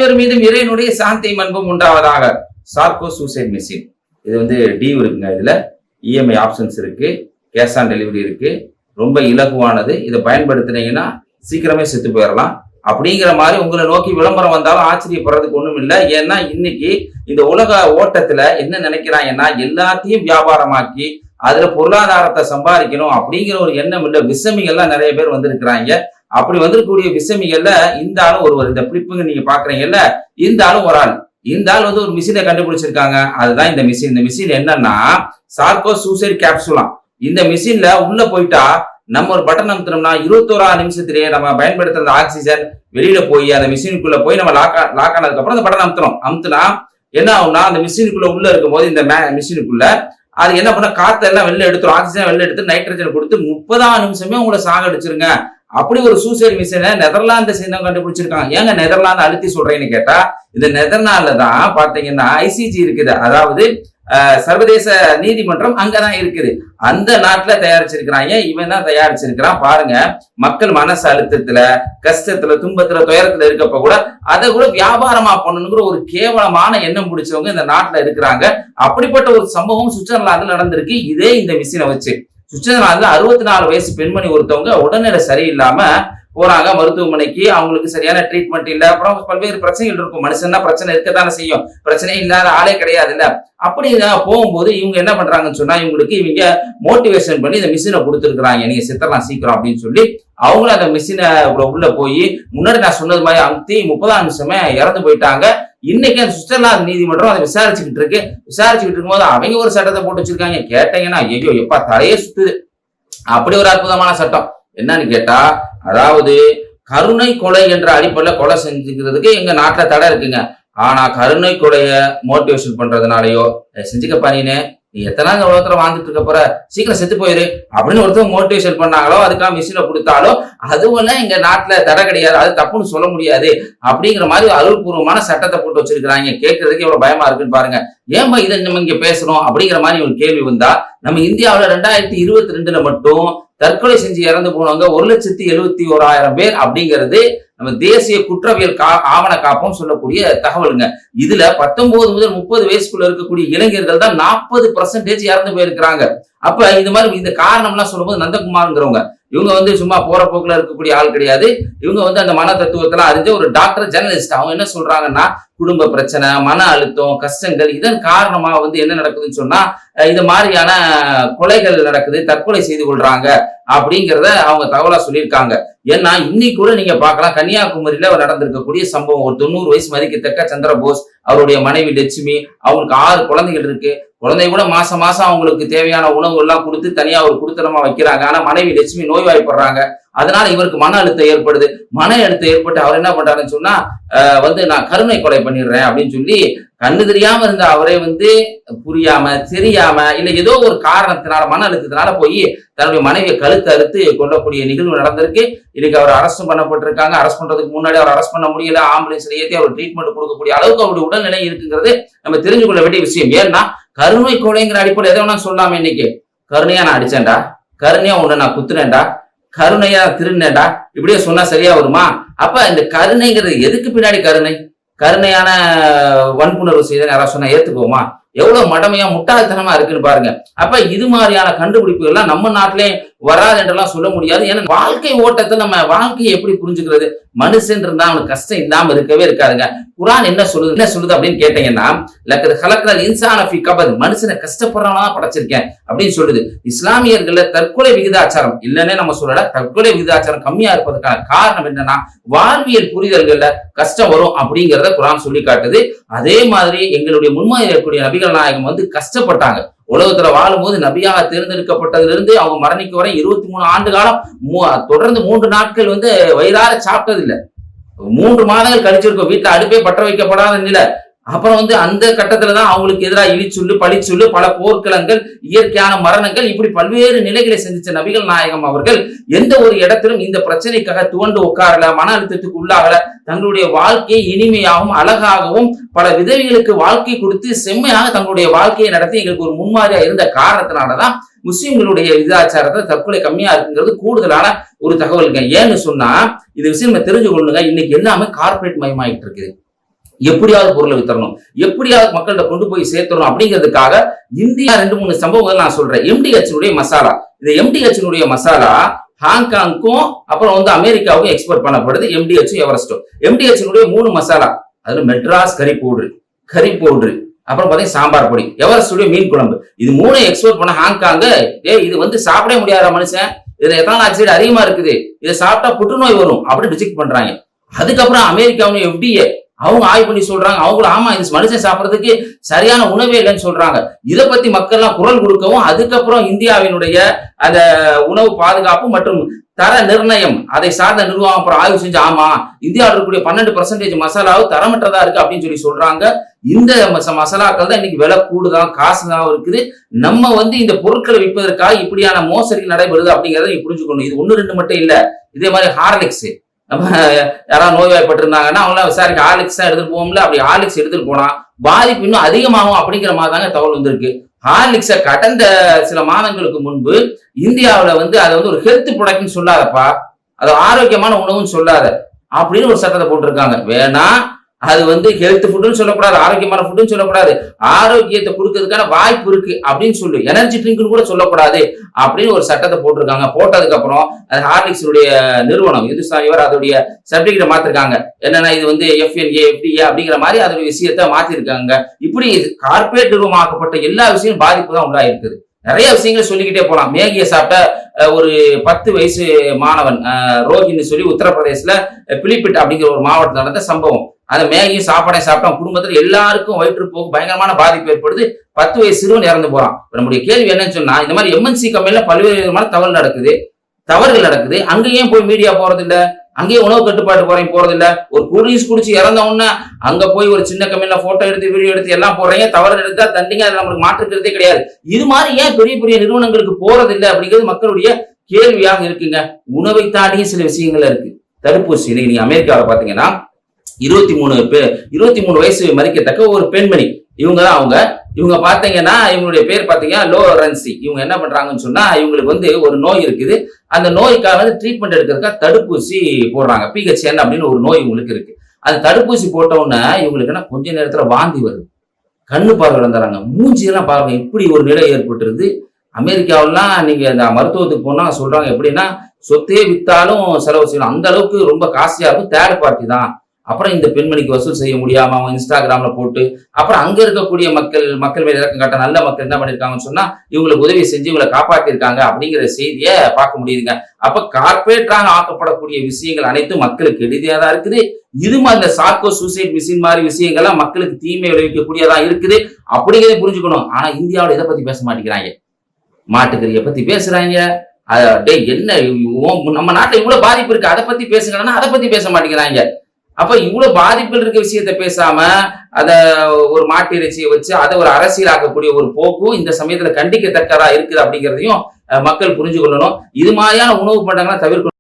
அனைவர் மீதும் இறைவனுடைய சாந்தியும் அன்பும் உண்டாவதாக. சார்கோ சூசைட் மிஷின், இது வந்து டியூ இருக்குங்க. இதுல இஎம்ஐ ஆப்ஷன்ஸ் இருக்கு, கேஷ் ஆன் டெலிவரி இருக்கு, ரொம்ப இலகுவானது. இதை பயன்படுத்தினீங்கன்னா சீக்கிரமே செத்து போயிடலாம். அப்படிங்கிற மாதிரி உங்களை நோக்கி விளம்பரம் வந்தாலும் ஆச்சரியப்படுறதுக்கு ஒண்ணும் இல்லை. ஏன்னா இன்னைக்கு இந்த உலக ஓட்டத்துல என்ன நினைக்கிறாங்கன்னா, எல்லாத்தையும் வியாபாரமாக்கி அதுல பொருளாதாரத்தை சம்பாதிக்கணும் அப்படிங்கிற ஒரு எண்ணம் இல்ல. விசமிகள்லாம் நிறைய பேர் வந்திருக்கிறாங்க. அப்படி வந்திருக்கக்கூடிய விசமிகள்ல இந்த ஆளும் ஒருவர். இந்த பிளிப்புங்க நீங்க பாக்குறீங்கல்ல, இந்த ஆளும் ஒரு ஆள். இந்த ஆள் வந்து ஒரு மிஷினை கண்டுபிடிச்சிருக்காங்க. அதுதான் இந்த மிஷின். இந்த மிஷின் என்னன்னா சார்கோ சூசைட் கேப்சூலாம். இந்த மிஷின்ல உள்ள போயிட்டா நம்ம ஒரு பட்டன் அமுத்தினோம்னா 21 நிமிஷத்திலேயே நம்ம பயன்படுத்துற ஆக்சிஜன் வெளியில போய் அந்த மிஷினுக்குள்ள போய் நம்ம லாக் ஆனதுக்கு அப்புறம் அந்த பட்டன் அமுத்தினா என்ன ஆகும்னா, அந்த மிஷினுக்குள்ள உள்ள இருக்கும் போது இந்த மிஷினுக்குள்ள அது என்ன பண்ண, காத்தெல்லாம் வெளில எடுத்துரும், ஆக்சிஜன் வெளில எடுத்து நைட்ரஜன் கொடுத்து 30 நிமிஷமே உங்களை சாகடிச்சிருங்க. அப்படி ஒரு சூசைட் மிஷினை நெதர்லாந்து சேர்ந்தவங்க கண்டுபிடிச்சிருக்காங்க. ஏங்க நெதர்லாந்து அழுத்தி சொல்றேன்னு கேட்டா, இந்த நெதர்லாந்துல தான் பாத்தீங்கன்னா ஐசிஜி இருக்குது, அதாவது சர்வதேச நீதிமன்றம் அங்கதான் இருக்குது. அந்த நாட்டுல தயாரிச்சிருக்கிறாங்க. இவன் தான் தயாரிச்சிருக்கிறான். பாருங்க, மக்கள் மனசு அழுத்தத்துல, கஷ்டத்துல, துன்பத்துல, துயரத்துல இருக்கப்ப கூட அதை கூட வியாபாரமா பண்ணணுங்கிற ஒரு கேவலமான எண்ணம் பிடிச்சவங்க இந்த நாட்டுல இருக்கிறாங்க. அப்படிப்பட்ட ஒரு சம்பவம் சுவிட்சர்லாந்துல நடந்திருக்கு. இதே இந்த மிஷினை வச்சு சுவிட்சர்லாந்துல 64 வயசு பெண்மணி ஒருத்தவங்க உடல்நிலை சரியில்லாம போறாங்க மருத்துவமனைக்கு. அவங்களுக்கு சரியான ட்ரீட்மெண்ட் இல்ல, அப்புறம் பல்வேறு பிரச்சனைகள் இருக்கும். மனுஷன்னா பிரச்சனை இருக்கத்தானே செய்யும், பிரச்சனை இல்லாத ஆளே கிடையாது இல்ல. அப்படி போகும்போது இவங்க என்ன பண்றாங்கன்னு சொன்னா, இவங்க மோட்டிவேஷன் பண்ணி இந்த மிஷினை கொடுத்துருக்காங்க, நீங்க செத்தலாம் சீக்கிரம் அப்படின்னு சொல்லி. அவங்களும் அந்த மிஷினை உள்ள போய் முன்னாடி நான் சொன்னது மாதிரி அமுத்தி 30 நிமிஷமே இறந்து போயிட்டாங்க. இன்னைக்கு அந்த சுவிட்சர்லாந்து நீதிமன்றம் அதை விசாரிச்சுக்கிட்டு இருக்கும்போது அவங்க ஒரு சட்டத்தை போட்டு வச்சிருக்காங்க. கேட்டீங்கன்னா ஐயோ எப்பா தலையே சுத்துது. அப்படி ஒரு அற்புதமான சட்டம் என்னன்னு கேட்டா, அதாவது கருணை கொலை என்ற அடிப்படையில கொலை செஞ்சுக்கிறதுக்கு எங்க நாட்டுல தடை இருக்குங்க. ஆனா கருணை கொலைய மோட்டிவேஷன் பண்றதுனாலயோ, செஞ்சுக்கப்பா நீ எத்தனை உலகத்துல வாழ்ந்துட்டு இருக்க போற, சீக்கிரம் செத்து போயிரு அப்படின்னு ஒருத்தர் மோட்டிவேஷன் பண்ணாங்களோ, அதுக்காக மிஷினை கொடுத்தாலோ அதுவெல்லாம் எங்க நாட்டுல தடை கிடையாது, அது தப்புன்னு சொல்ல முடியாது அப்படிங்கிற மாதிரி அறிவுபூர்வமான சட்டத்தை போட்டு வச்சிருக்கிறாங்க. கேட்கறதுக்கு எவ்வளவு பயமா இருக்குன்னு பாருங்க. ஏன்பா இதை நம்ம இங்க பேசணும் அப்படிங்கிற மாதிரி ஒரு கேள்வி வந்தா, நம்ம இந்தியாவில 2022 மட்டும் தற்கொலை செஞ்சு இறந்து போனவங்க 1,71,000 பேர் அப்படிங்கிறது நம்ம தேசிய குற்றவியல் ஆவண காப்பம் சொல்லக்கூடிய தகவலுங்க. இதுல 19 முதல் 30 வயசுக்குள்ள இருக்கக்கூடிய இளைஞர்கள் தான் 40% இறந்து போயிருக்கிறாங்க. அப்ப இந்த மாதிரி இந்த காரணம் எல்லாம் சொல்லும்போது நந்தகுமார்ங்கிறவங்க இவங்க வந்து சும்மா போற போக்குல இருக்கக்கூடிய ஆள் கிடையாது. இவங்க வந்து அந்த மன தத்துவத்தெல்லாம் அறிஞ்ச ஒரு டாக்டர், ஜெர்னலிஸ்ட். அவங்க என்ன சொல்றாங்கன்னா, குடும்ப பிரச்சனை, மன அழுத்தம், கஷ்டங்கள், இதன் காரணமா வந்து என்ன நடக்குதுன்னு சொன்னா இது மாதிரியான கொலைகள் நடக்குது, தற்கொலை செய்து கொள்றாங்க அப்படிங்கிறத அவங்க தகவலா சொல்லியிருக்காங்க. ஏன்னா இன்னைக்கு கூட நீங்க பார்க்கலாம், கன்னியாகுமரியில நடந்திருக்கக்கூடிய சம்பவம். ஒரு 90 வயசு மதிக்கத்தக்க சந்திரபோஸ், அவருடைய மனைவி லட்சுமி, அவங்களுக்கு 6 குழந்தைகள் இருக்கு. குழந்தை கூட மாசம் அவங்களுக்கு தேவையான உணவு எல்லாம் கொடுத்து தனியா ஒரு குடுத்தனமா வைக்கிறாங்க. ஆனா மனைவி லட்சுமி நோய்வாய்ப்படுறாங்க. அதனால இவருக்கு மன அழுத்தம் ஏற்படுது. மன அழுத்தம் ஏற்பட்டு அவர் என்ன பண்றாருன்னு சொன்னா, வந்து நான் கருணை கொலை பண்ணிடுறேன் அப்படின்னு சொல்லி, கண்ணு தெரியாம இருந்த அவரே வந்து புரியாம தெரியாம இல்ல ஏதோ ஒரு காரணத்தினால மன அழுத்தத்தினால போய் தன்னுடைய மனைவியை கழுத்து அறுத்து கொல்லக்கூடிய நிகழ்வு நடந்திருக்கு. இன்னைக்கு அவர் அரெஸ்ட் பண்ணப்பட்டிருக்காங்க. அரெஸ்ட் பண்றதுக்கு முன்னாடி அவர் அரெஸ்ட் பண்ண முடியல, ஆம்புலன்ஸ்ல ஏற்றி அவர் ட்ரீட்மெண்ட் கொடுக்கக்கூடிய அளவுக்கு அவருடைய உடல்நிலை இருக்குங்கிறது நம்ம தெரிஞ்சு கொள்ள வேண்டிய விஷயம். ஏன்னா கருணை கொலைங்கிற அடிப்படை எதை வேணா சொல்லாம, இன்னைக்கு கருணையா நான் அடிச்சேன்டா, கருணையா உன்னை நான் குத்துனேன்டா, கருணையா திருநேடா இப்படியே சொன்னா சரியா வருமா? அப்ப இந்த கருணைங்கிறது எதுக்கு பின்னாடி கருணையான வன்புணர்வு செய்த யாராவது சொன்னா ஏத்துக்குவோமா? எவ்வளவு மடமையா முட்டாள்தனமா இருக்குன்னு பாருங்க. அப்ப இது மாதிரியான கண்டுபிடிப்புகள் எல்லாம் நம்ம நாட்டிலே வராது என்றெல்லாம் சொல்ல முடியாது. ஏன்னா வாழ்க்கை ஓட்டத்தை நம்ம வாழ்க்கையை எப்படி புரிஞ்சுக்கிறது? மனுஷன் இருந்தா அவனுக்கு கஷ்டம் இல்லாம இருக்கவே இருக்காதுங்க. குர்ஆன் என்ன சொல்லுது அப்படின்னு கேட்டீங்கன்னா, லக்கத் ஹலக்னல் இன்சான ஃபீ கபத், மனுஷனை கஷ்டப்படுறவனா படைச்சிருக்கேன் அப்படின்னு சொல்லுது. இஸ்லாமியர்கள்ல தற்கொலை விகிதாச்சாரம் இல்லைன்னே நம்ம சொல்லல, தற்கொலை விகிதாச்சாரம் கம்மியா இருப்பதற்கான காரணம் என்னன்னா, வாழ்வியல் புரிதல்கள்ல கஷ்டம் வரும் அப்படிங்கிறத குர்ஆன் சொல்லி காட்டுது. அதே மாதிரி எங்களுடைய முன்மாதிரி இருக்கக்கூடிய நபிகள் நாயகம் வந்து கஷ்டப்பட்டாங்க. உலகத்துல வாழும் போது நபியாக தேர்ந்தெடுக்கப்பட்டதுல இருந்து அவங்க மரணிக்க வரை 23 ஆண்டு காலம் தொடர்ந்து 3 நாட்கள் வந்து வயிறார சாப்பிட்டது இல்ல. 3 மாதங்கள் கழிச்சிருக்கோம். வீட்டுல அடுப்பே பற்ற வைக்கப்படாத நிலை. அப்புறம் வந்து அந்த கட்டத்துலதான் அவங்களுக்கு எதிராக இழிச்சுள்ளு பழிச்சுள்ளு பல போர்க்களங்கள், இயற்கையான மரணங்கள், இப்படி பல்வேறு நிலைகளை சந்திச்ச நபிகள் நாயகம் அவர்கள் எந்த ஒரு இடத்திலும் இந்த பிரச்சனைக்காக துவண்டு உட்காரல, மன அழுத்தத்துக்கு உள்ளாகல. தங்களுடைய வாழ்க்கையை இனிமையாகவும் அழகாகவும் பல விதவிகளுக்கு வாழ்க்கை கொடுத்து செம்மையாக தங்களுடைய வாழ்க்கையை நடத்தி எங்களுக்கு ஒரு முன்மாதிரியா இருந்த காரணத்தினாலதான் முஸ்லிம்களுடைய விதாச்சாரத்தை தற்கொலை கம்மியா இருக்குங்கிறது கூடுதலான ஒரு தகவலுங்க. ஏன்னு சொன்னா இந்த விஷயம் நம்ம தெரிஞ்சு கொள்ளுங்க. இன்னைக்கு எல்லாமே கார்பரேட் மயமாயிட்டு இருக்குது. எப்படியாவது பொருளை வித்தரணும், எப்படியாவது மக்கள்கிட்ட கொண்டு போய் சேர்த்தணும் அப்படிங்கிறதுக்காக இந்தியா 2-3 சம்பவங்கள் நான் சொல்றேன். MDH மசாலா, இந்த MDH மசாலா ஹாங்காங்க்கும் அப்புறம் வந்து அமெரிக்காவுக்கும் எக்ஸ்போர்ட் பண்ணப்படுது. MDH எவரெஸ்டும். MDH 3 மசாலா, அதுல மெட்ராஸ் கறி பவுடர், அப்புறம் பாத்தீங்கன்னா சாம்பார் பொடி, எவரெஸ்ட் மீன் குழம்பு, இது 3 எக்ஸ்போர்ட் பண்ண ஹாங்காங். இது வந்து சாப்பிடவே முடியாத மனுஷன், இதுல எத்தனால் ஆக்சைடு அதிகமா இருக்குது, இதை சாப்பிட்டா புற்றுநோய் வரும் அப்படின்னு ரிஜெக்ட் பண்றாங்க. அதுக்கப்புறம் அமெரிக்காவும் FDA அவங்க ஆய்வு பண்ணி சொல்றாங்க, அவங்களும் ஆமா இது மனுஷன் சாப்பிடறதுக்கு சரியான உணவே இல்லைன்னு சொல்றாங்க. இதை பத்தி மக்கள் எல்லாம் குரல் கொடுக்கவும், அதுக்கப்புறம் இந்தியாவினுடைய அந்த உணவு பாதுகாப்பு மற்றும் தர நிர்ணயம் அதை சார்ந்த நிர்வாகம் அப்புறம் ஆய்வு செஞ்சு ஆமா இந்தியாவில் இருக்கக்கூடிய 12% மசாலாவும் தரமற்றதா இருக்கு அப்படின்னு சொல்லி சொல்றாங்க. இந்த மசாலாக்கள் தான் இன்னைக்கு விலை கூடுதான், காசுதான் இருக்குது. நம்ம வந்து இந்த பொருட்களை விற்பதற்காக இப்படியான மோசடி நடைபெறுது அப்படிங்கறத நீ புரிஞ்சுக்கணும். இது 1-2 மட்டும் இல்ல. இதே மாதிரி ஹார்லிக்ஸ், நம்ம யாராவது நோய்வாய்ப்பட்டிருந்தாங்கன்னா அவங்களாம் விசாரிக்க ஹார்லிக்ஸ் தான் எடுத்துட்டு போவோம்ல, அப்படி ஹார்லிக்ஸ் எடுத்துட்டு போனா பாதிப்பு இன்னும் அதிகமாகும் அப்படிங்கிற மாதிரி தாங்க தகவல் வந்திருக்கு. ஹார்லிக்ஸ கடந்த சில மாதங்களுக்கு முன்பு இந்தியாவில வந்து அதை வந்து ஒரு ஹெல்த் ப்ராடக்ட்னு சொல்லாதப்பா, அது ஆரோக்கியமான உணவுன்னு சொல்லாத அப்படின்னு ஒரு சட்டத்தை போட்டிருக்காங்க. வேணா அது வந்து ஹெல்த் ஃபுட்னு சொல்லக்கூடாது, ஆரோக்கியமான ஃபுட்னு சொல்லக்கூடாது, ஆரோக்கியத்தை கொடுக்கறதுக்கான வாய்ப்பு இருக்கு அப்படின்னு சொல்லு, எனர்ஜி ட்ரிங்க்னு கூட சொல்லக்கூடாது அப்படின்னு ஒரு சட்டத்தை போட்டிருக்காங்க. போட்டதுக்கு அப்புறம் ஹார்லிக்ஸ் நிறுவனம் இவர் அதோடைய சர்டிபிகேட் மாத்திருக்காங்க. என்னன்னா இது வந்து FNA FDA அப்படிங்கிற மாதிரி அதோட விஷயத்த மாத்திருக்காங்க. இப்படி கார்பரேட் நிறுவனமாக்கப்பட்ட எல்லா விஷயமும் பாதிப்பு தான் உண்டாயிருக்குது. நிறைய விஷயங்களை சொல்லிக்கிட்டே போலாம். மேகியை சாப்பிட்ட ஒரு 10 வயசு மாணவன் ரோஹின்னு சொல்லி உத்தரப்பிரதேசல பிலிபிட் அப்படிங்கிற ஒரு மாவட்டத்தில் நடந்த சம்பவம். அந்த மேகியும் சாப்பிட்டா குடும்பத்துல எல்லாருக்கும் வயிற்றுப்போக்கு பயங்கரமான பாதிப்பு ஏற்படுது. 10 வயசு சிறுவன் இறந்து போறான். நம்முடைய கேள்வி என்னன்னு சொன்னா, இந்த மாதிரி MNC கம்பெனில பல்வேறு விதமான தவறுகள் நடக்குது. அங்கேயும் போய் மீடியா போறது இல்ல, அங்கேயே உணவு கட்டுப்பாட்டு போறது இல்ல. ஒரு குடிஸ் குடிச்சு இறந்த உடனே அங்க போய் ஒரு சின்ன கம்பெனில போட்டோ எடுத்து வீடியோ எடுத்து எல்லாம் போடுறீங்க, தவறு எடுத்தா தண்டிங்க, அது நம்மளுக்கு மாற்றுக்கிறதே கிடையாது. இது மாதிரி ஏன் பெரிய பெரிய நிறுவனங்களுக்கு போறது இல்லை அப்படிங்கிறது மக்களுடைய கேள்வியாக இருக்குங்க. உணவை தாண்டிய சில விஷயங்கள் இருக்கு. தடுப்பூசி நீங்க அமெரிக்காவில் பாத்தீங்கன்னா 23 வயசு மதிக்கத்தக்க ஒரு பெண்மணி, இவங்க பாத்தீங்கன்னா இவங்களுடைய பேர் பாத்தீங்கன்னா லோரன்சி. இவங்க என்ன பண்றாங்கன்னு சொன்னா, இவங்களுக்கு வந்து ஒரு நோய் இருக்குது. அந்த நோய்க்காக வந்து ட்ரீட்மெண்ட் எடுக்கிறதுக்காக தடுப்பூசி போடுறாங்க. PHN அப்படின்னு ஒரு நோய் இவங்களுக்கு இருக்கு. அந்த தடுப்பூசி போட்ட உடனே இவங்களுக்கு என்ன கொஞ்ச நேரத்துல வாந்தி வருது, கண்ணு பார்வை இழந்துறாங்க, மூஞ்சியெல்லாம் பாருங்க இப்படி ஒரு நிலை ஏற்பட்டுருது. அமெரிக்காவெல்லாம் நீங்க இந்த மருத்துவத்துக்கு போனா சொல்றாங்க எப்படின்னா, சொத்தே வித்தாலும் செலவு செய்யணும், அந்த அளவுக்கு ரொம்ப காஸ்ட்லியா இருக்கும், தேர்ட் பார்ட்டி தான். அப்புறம் இந்த பெண்மணிக்கு வசூல் செய்ய முடியாம அவங்க இன்ஸ்டாகிராம்ல போட்டு, அப்புறம் அங்க இருக்கக்கூடிய மக்கள் மேல இறக்கம் காட்ட நல்ல மக்கள் என்ன பண்ணிருக்காங்கன்னு சொன்னா, இவங்களுக்கு உதவி செஞ்சு இவங்களை காப்பாத்திருக்காங்க அப்படிங்கிற செய்தியை பார்க்க முடியுதுங்க. அப்ப கார்பரேட்டாக ஆக்கப்படக்கூடிய விஷயங்கள் அனைத்தும் மக்களுக்கு எளிதியா தான் இருக்குது. இது மாதிரி இந்த சார்கோ சூசைட் மிஷின் மாதிரி விஷயங்கள்லாம் மக்களுக்கு தீமை விளைவிக்கக்கூடியதா இருக்குது அப்படிங்கிறத புரிஞ்சுக்கணும். ஆனா இந்தியாவில் இதை பத்தி பேச மாட்டேங்கிறாங்க. மாட்டுக்கறியை பத்தி பேசுறாங்க. என்ன நம்ம நாட்டுல இவ்வளவு பாதிப்பு இருக்கு, அதை பத்தி பேசுங்கன்னா அதை பத்தி பேச மாட்டேங்கிறாங்க. அப்ப இவ்வளவு பாதிப்பில் இருக்க விஷயத்த பேசாம அத ஒரு மாட்டு இறைச்சியை வச்சு அதை ஒரு அரசியலாக்கக்கூடிய ஒரு போக்கும் இந்த சமயத்துல கண்டிக்கத்தக்கதா இருக்குது அப்படிங்கிறதையும் மக்கள் புரிஞ்சு கொள்ளணும். இது மாதிரியான உணவு பண்டங்கள்லாம் தவிர்க்கணும்.